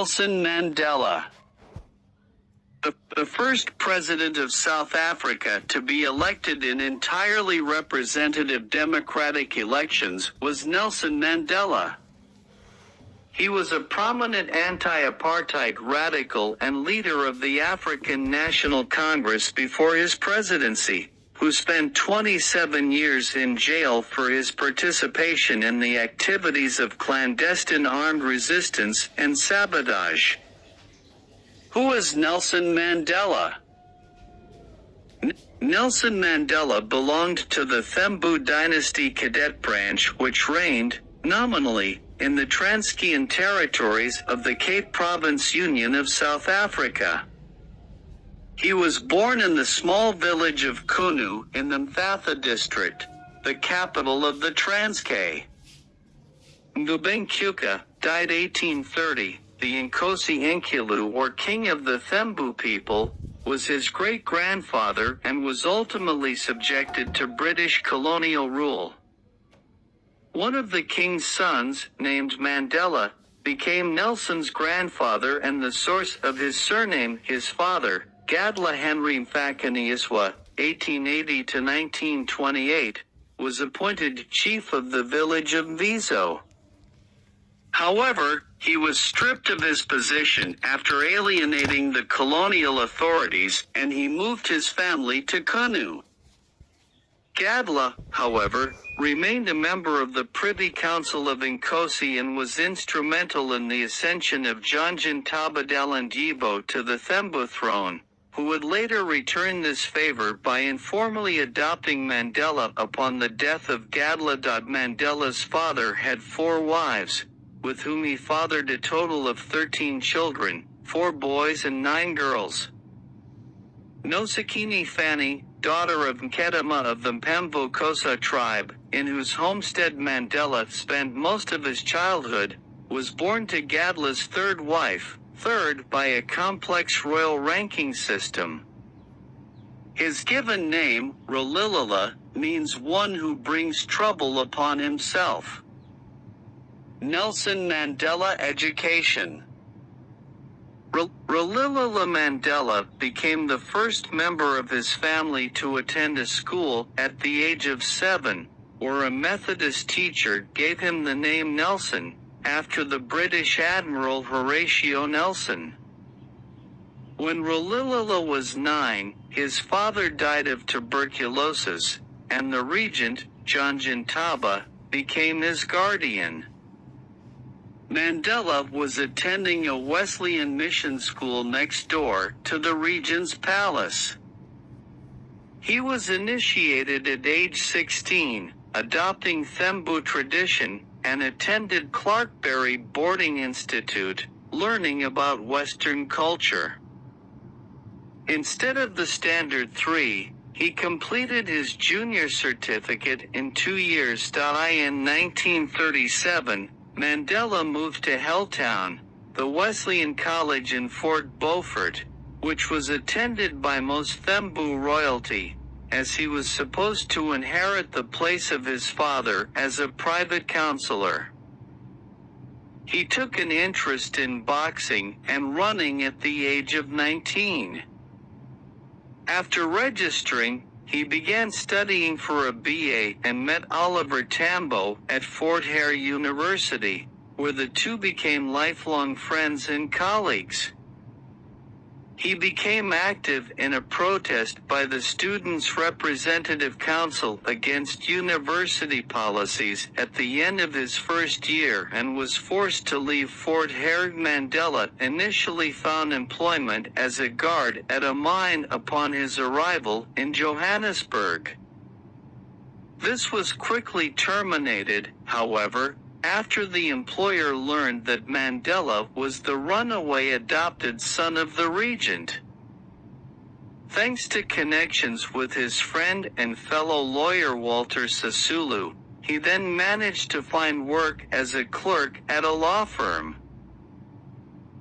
Nelson Mandela. The first president of South Africa to be elected in entirely representative democratic elections was Nelson Mandela. He was a prominent anti-apartheid radical and leader of the African National Congress before his presidency, who spent 27 years in jail for his participation in the activities of clandestine armed resistance and sabotage. Who was Nelson Mandela? Nelson Mandela belonged to the Thembu dynasty cadet branch which reigned, nominally, in the Transkeian territories of the Cape Province Union of South Africa. He was born in the small village of Kunu in the Mthatha district, the capital of the Transkei. Ngubenkyuka died 1830. The Nkosi Enkilu, or king of the Thembu people, was his great-grandfather and was ultimately subjected to British colonial rule. One of the king's sons, named Mandela, became Nelson's grandfather and the source of his surname. His father, Gadla Henry Mfakaniiswa, 1880 to 1928, was appointed chief of the village of Mvizo. However, he was stripped of his position after alienating the colonial authorities, and he moved his family to Kanu. Gadla, however, remained a member of the Privy Council of Nkosi and was instrumental in the ascension of Janjan Tabadalandibo to the Thembu throne, who would later return this favor by informally adopting Mandela upon the death of Gadla. Mandela's father had 4 wives, with whom he fathered a total of 13 children, 4 boys and 9 girls. Nosekeni Fanny, daughter of Nkedama of the Mpemvokosa tribe, in whose homestead Mandela spent most of his childhood, was born to Gadla's 3rd wife, by a complex royal ranking system. His given name, Rolilala, means one who brings trouble upon himself. Nelson Mandela education. Rolilala Mandela became the first member of his family to attend a school at the age of 7, where a Methodist teacher gave him the name Nelson, after the British Admiral Horatio Nelson. When Rolilala was 9, his father died of tuberculosis, and the regent, Janjan Taba, became his guardian. Mandela was attending a Wesleyan mission school next door to the regent's palace. He was initiated at age 16, adopting Thembu tradition, and attended Clarkberry Boarding Institute, learning about Western culture. Instead of the standard 3, he completed his junior certificate in 2 years. In 1937, Mandela moved to Helltown, the Wesleyan College in Fort Beaufort, which was attended by most Thembu royalty, as he was supposed to inherit the place of his father as a private counselor. He took an interest in boxing and running at the age of 19. After registering, he began studying for a BA and met Oliver Tambo at Fort Hare University, where the two became lifelong friends and colleagues. He became active in a protest by the Students' Representative Council against university policies at the end of his first year and was forced to leave Fort Hare. Mandela initially found employment as a guard at a mine upon his arrival in Johannesburg. This was quickly terminated, however, after the employer learned that Mandela was the runaway adopted son of the regent. Thanks to connections with his friend and fellow lawyer Walter Sisulu, he then managed to find work as a clerk at a law firm.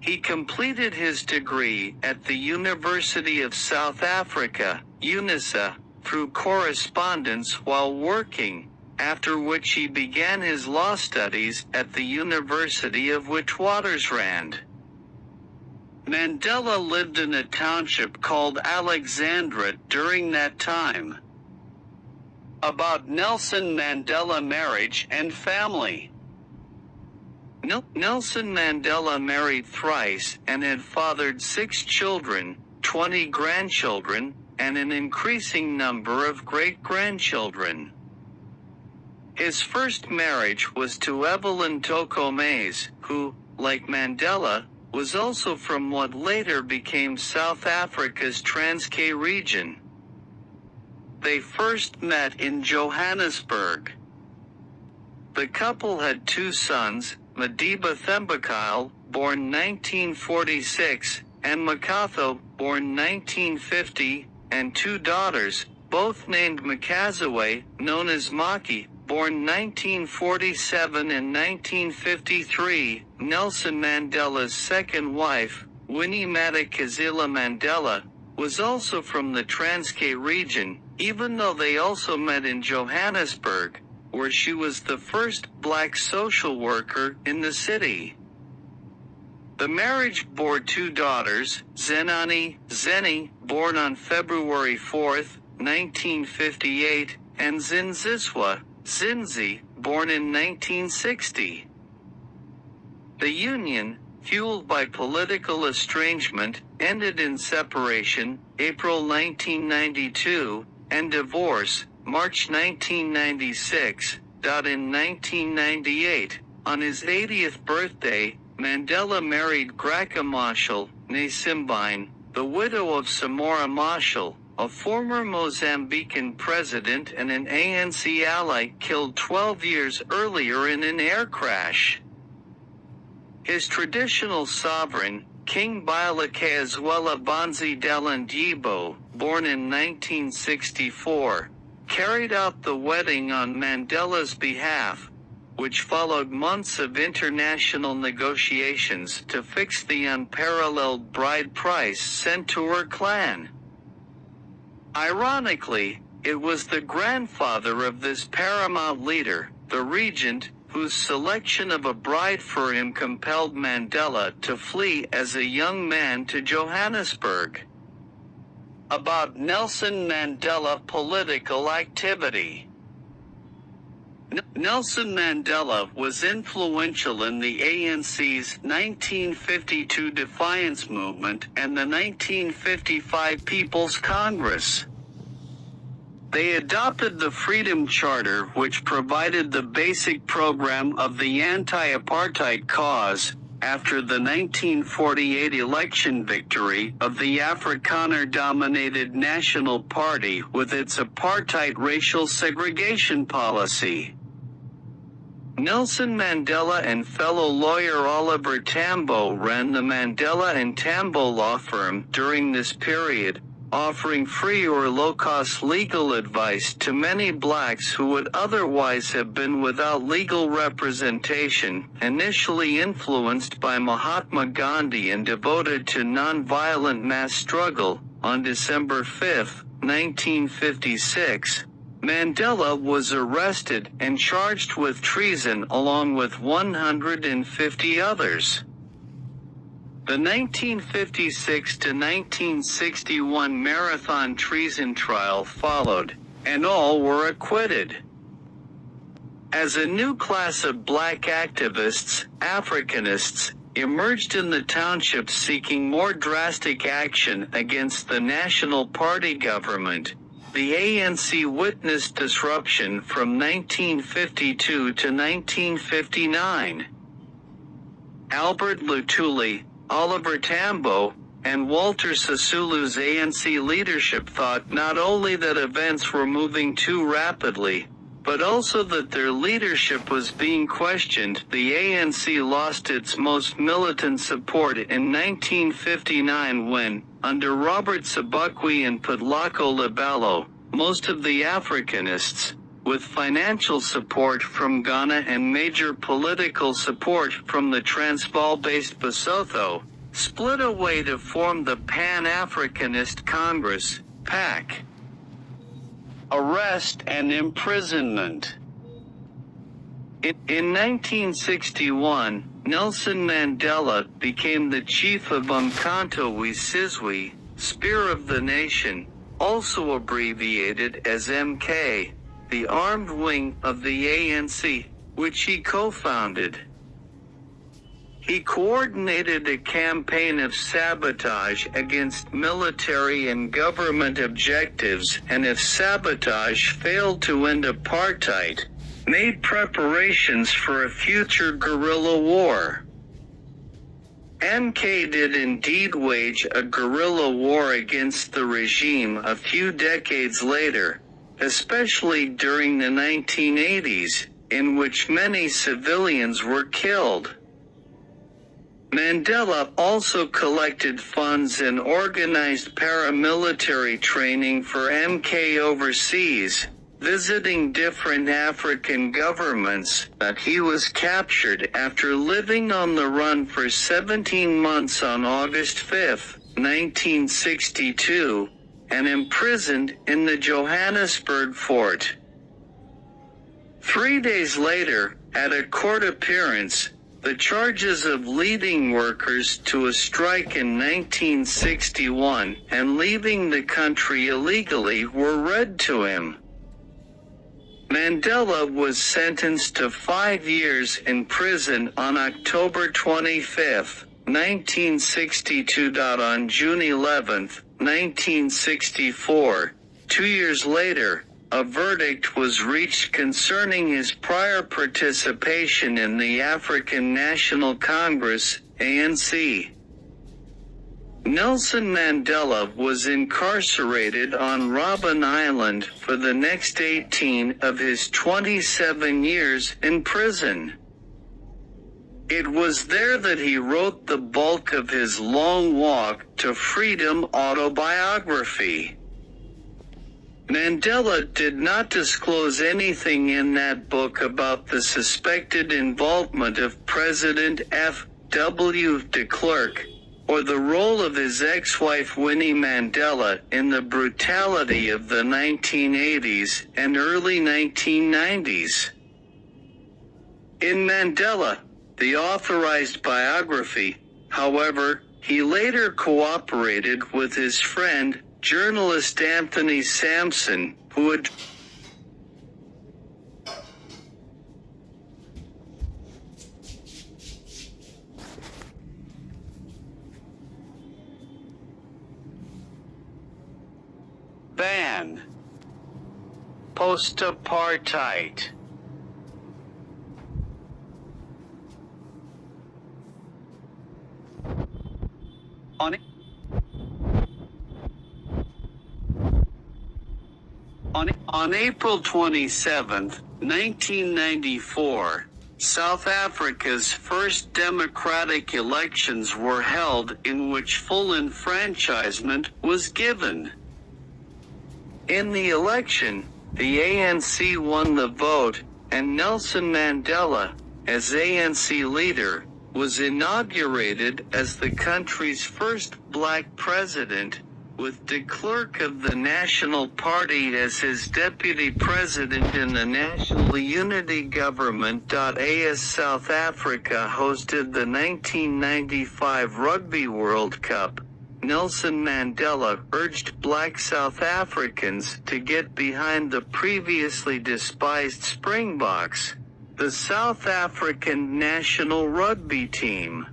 He completed his degree at the University of South Africa, UNISA, through correspondence while working, after which he began his law studies at the University of Witwatersrand. Mandela lived in a township called Alexandra during that time. About Nelson Mandela marriage and family. Nelson Mandela married thrice and had fathered 6 children, 20 grandchildren, and an increasing number of great-grandchildren. His first marriage was to Evelyn Toko Mays, who, like Mandela, was also from what later became South Africa's Transkei region. They first met in Johannesburg. The couple had 2 sons, Madiba Thembekile, born 1946, and Makatho, born 1950, and 2 daughters, both named Makaziwe, known as Maki, born 1947 and 1953. Nelson Mandela's second wife, Winnie Madikizela Mandela, was also from the Transkei region, even though they also met in Johannesburg, where she was the first black social worker in the city. The marriage bore 2 daughters, Zenani, Zeni, born on February 4, 1958, and Zinziswa, Zinzi, born in 1960. The union, fueled by political estrangement, ended in separation, April 1992, and divorce, March 1996. In 1998, on his 80th birthday, Mandela married Graca Machel, née Simbine, the widow of Samora Machel, a former Mozambican president and an ANC ally killed 12 years earlier in an air crash. His traditional sovereign, King Biolocazuela Bonzi Dalandibo, born in 1964, carried out the wedding on Mandela's behalf, which followed months of international negotiations to fix the unparalleled bride price sent to her clan. Ironically, it was the grandfather of this paramount leader, the regent, whose selection of a bride for him compelled Mandela to flee as a young man to Johannesburg. About Nelson Mandela political activity. Nelson Mandela was influential in the ANC's 1952 defiance movement and the 1955 People's Congress. They adopted the Freedom Charter, which provided the basic program of the anti-apartheid cause, after the 1948 election victory of the Afrikaner-dominated National Party with its apartheid racial segregation policy. Nelson Mandela and fellow lawyer Oliver Tambo ran the Mandela and Tambo law firm during this period, offering free or low-cost legal advice to many blacks who would otherwise have been without legal representation. Initially influenced by Mahatma Gandhi and devoted to non-violent mass struggle, on December 5, 1956, Mandela was arrested and charged with treason along with 150 others. The 1956 to 1961 marathon treason trial followed, and all were acquitted. As a new class of black activists, Africanists, emerged in the townships seeking more drastic action against the National Party government, the ANC witnessed disruption from 1952 to 1959. Albert Luthuli, Oliver Tambo, and Walter Sisulu's ANC leadership thought not only that events were moving too rapidly, but also that their leadership was being questioned. The ANC lost its most militant support in 1959 when, under Robert Sobukwe and Pudlako Lebelo, most of the Africanists, with financial support from Ghana and major political support from the Transvaal-based Basotho, split away to form the Pan-Africanist Congress, PAC. Arrest and imprisonment. In 1961, Nelson Mandela became the chief of Umkhonto we Sizwe, Spear of the Nation, also abbreviated as MK, the armed wing of the ANC, which he co-founded. He coordinated a campaign of sabotage against military and government objectives, and if sabotage failed to end apartheid, made preparations for a future guerrilla war. MK did indeed wage a guerrilla war against the regime a few decades later, especially during the 1980s, in which many civilians were killed. Mandela also collected funds and organized paramilitary training for MK overseas, visiting different African governments, but he was captured after living on the run for 17 months on August 5, 1962, and imprisoned in the Johannesburg fort. 3 days later, at a court appearance, the charges of leading workers to a strike in 1961 and leaving the country illegally were read to him. Mandela was sentenced to 5 years in prison on October 25, 1962. On June 11, 1964, 2 years later, a verdict was reached concerning his prior participation in the African National Congress, ANC. Nelson Mandela was incarcerated on Robben Island for the next 18 of his 27 years in prison. It was there that he wrote the bulk of his Long Walk to Freedom autobiography. Mandela did not disclose anything in that book about the suspected involvement of President F. W. de Klerk, or the role of his ex-wife Winnie Mandela in the brutality of the 1980s and early 1990s. In Mandela, the authorized biography, however, he later cooperated with his friend, journalist Anthony Sampson, who had ban post-apartheid. On April 27, 1994, South Africa's first democratic elections were held in which full enfranchisement was given. In the election, the ANC won the vote, and Nelson Mandela, as ANC leader, was inaugurated as the country's first black president, with de Klerk of the National Party as his deputy president in the National Unity Government. As South Africa hosted the 1995 Rugby World Cup, Nelson Mandela urged black South Africans to get behind the previously despised Springboks, the South African national rugby team.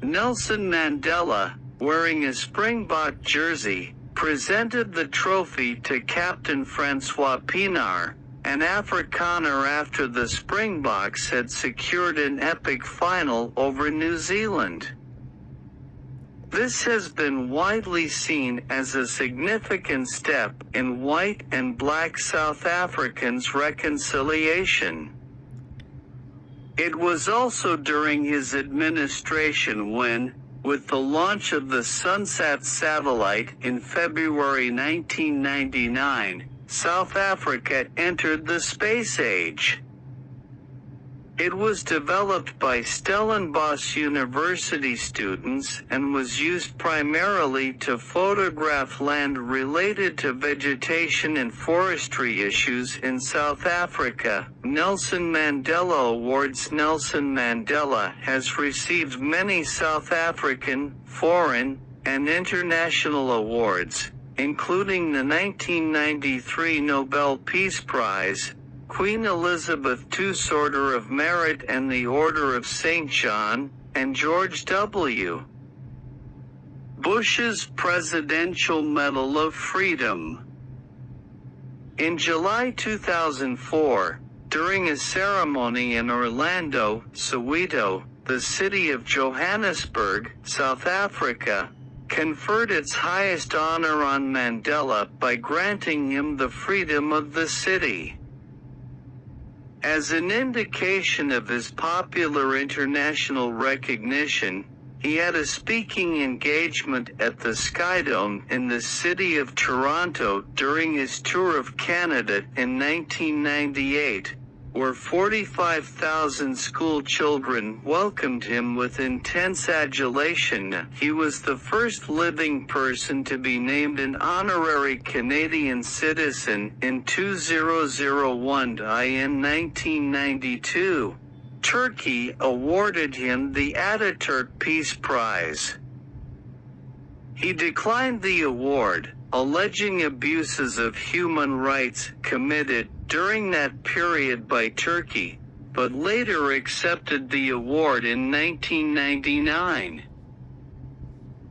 Nelson Mandela, wearing a Springbok jersey, presented the trophy to Captain Francois Pienaar, an Afrikaner, after the Springboks had secured an epic final over New Zealand. This has been widely seen as a significant step in white and black South Africans' reconciliation. It was also during his administration when, with the launch of the Sunsat satellite in February 1999, South Africa entered the space age. It was developed by Stellenbosch University students and was used primarily to photograph land related to vegetation and forestry issues in South Africa. Nelson Mandela Awards. Nelson Mandela has received many South African, foreign, and international awards, including the 1993 Nobel Peace Prize, Queen Elizabeth II's Order of Merit and the Order of St. John, and George W. Bush's Presidential Medal of Freedom. In July 2004, during a ceremony in Orlando, Soweto, the city of Johannesburg, South Africa, conferred its highest honor on Mandela by granting him the freedom of the city. As an indication of his popular international recognition, he had a speaking engagement at the Skydome in the city of Toronto during his tour of Canada in 1998, where 45,000 school children welcomed him with intense adulation. He was the first living person to be named an honorary Canadian citizen in 2001. In 1992, Turkey awarded him the Ataturk Peace Prize. He declined the award, alleging abuses of human rights committed during that period by Turkey, but later accepted the award in 1999.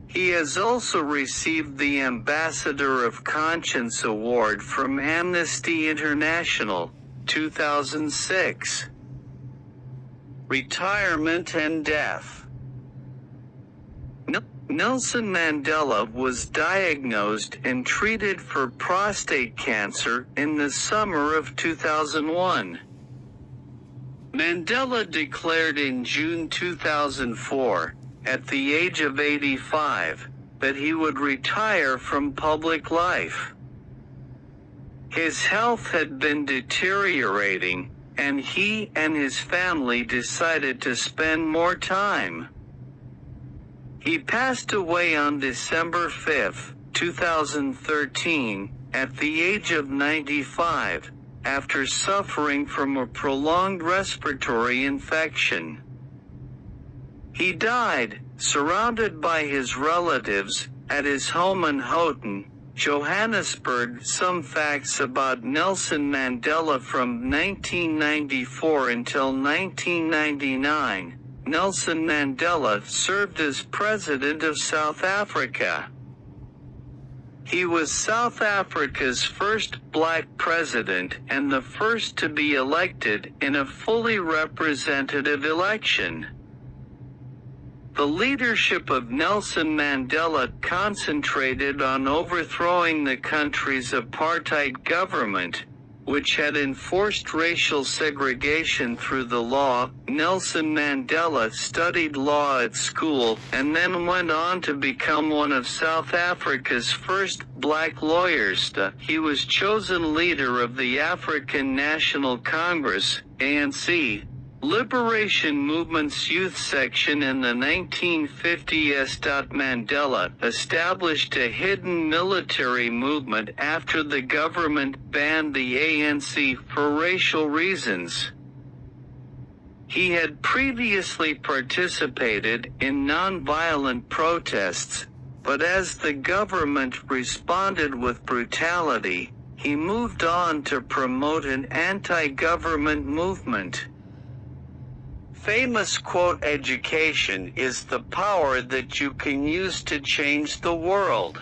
He has also received the Ambassador of Conscience Award from Amnesty International, 2006. Retirement and death. Nelson Mandela was diagnosed and treated for prostate cancer in the summer of 2001. Mandela declared in June 2004, at the age of 85, that he would retire from public life. His health had been deteriorating, and he and his family decided to spend more time. He passed away on December 5, 2013, at the age of 95, after suffering from a prolonged respiratory infection. He died, surrounded by his relatives, at his home in Houghton, Johannesburg. Some facts about Nelson Mandela from 1994 until 1999. Nelson Mandela served as President of South Africa. He was South Africa's first black president and the first to be elected in a fully representative election. The leadership of Nelson Mandela concentrated on overthrowing the country's apartheid government, which had enforced racial segregation through the law. Nelson Mandela studied law at school and then went on to become one of South Africa's first black lawyers. He was chosen leader of the African National Congress, ANC, Liberation Movement's youth section in the 1950s. Mandela established a hidden military movement after the government banned the ANC for racial reasons. He had previously participated in nonviolent protests, but as the government responded with brutality, he moved on to promote an anti-government movement. Famous quote, "Education is the power that you can use to change the world."